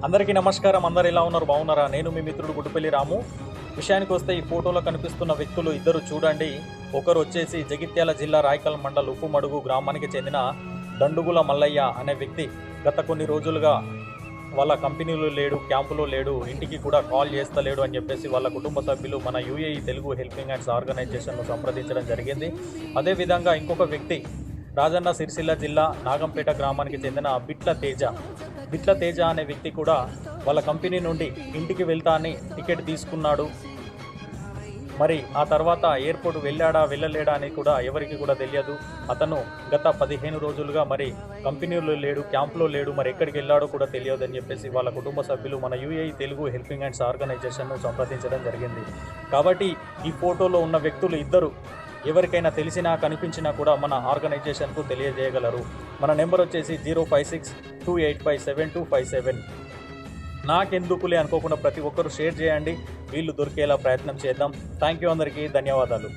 అందరికీ నమస్కారం. అందరు ఎలా ఉన్నారు? బాగున్నారా? నేను మీ మిత్రుడు గుడ్డుపల్లి రాము. విషయానికి వస్తే ఈ ఫోటోలో కనిపిస్తున్న వ్యక్తులు ఇద్దరు చూడండి. ఒకరు వచ్చేసి జగిత్యాల జిల్లా రాయకల్ మండల్ ఉప్పుమడుగు గ్రామానికి చెందిన దండుగుల మల్లయ్య అనే వ్యక్తి. గత కొన్ని రోజులుగా వాళ్ళ కంపెనీలో లేడు, క్యాంపులో లేడు, ఇంటికి కూడా కాల్ చేస్తలేడు అని చెప్పేసి వాళ్ళ కుటుంబ సభ్యులు మన యూఏఈ తెలుగు హెల్పింగ్ హ్యాండ్స్ ఆర్గనైజేషన్ను సంప్రదించడం జరిగింది. అదేవిధంగా ఇంకొక వ్యక్తి రాజన్న సిరిసిల్ల జిల్లా నాగంపేట గ్రామానికి చెందిన బిట్ల తేజ అనే వ్యక్తి కూడా వాళ్ళ కంపెనీ నుండి ఇంటికి వెళ్తా అని టికెట్ తీసుకున్నాడు. మరి ఆ తర్వాత ఎయిర్పోర్ట్ వెళ్ళలేడా అని కూడా ఎవరికి కూడా తెలియదు. అతను గత 15 రోజులుగా మరి కంపెనీలో లేడు, క్యాంప్లో లేడు, మరి ఎక్కడికి వెళ్ళాడో కూడా తెలియదు అని చెప్పేసి వాళ్ళ కుటుంబ సభ్యులు మన యూఏఈ తెలుగు హెల్పింగ్ హ్యాండ్స్ ఆర్గనైజేషన్ను సంప్రదించడం జరిగింది. కాబట్టి ఈ ఫోటోలో ఉన్న వ్యక్తులు ఇద్దరు ఎవరికైనా తెలిసినా కనిపించినా కూడా మన ఆర్గనైజేషన్కు తెలియజేయగలరు. మన నెంబర్ వచ్చేసి 056285727. నాకెందుకులే అనుకోకుండా ప్రతి ఒక్కరూ షేర్ చేయండి. వీళ్ళు దొరికేలా ప్రయత్నం చేద్దాం. థ్యాంక్ యూ, అందరికీ ధన్యవాదాలు.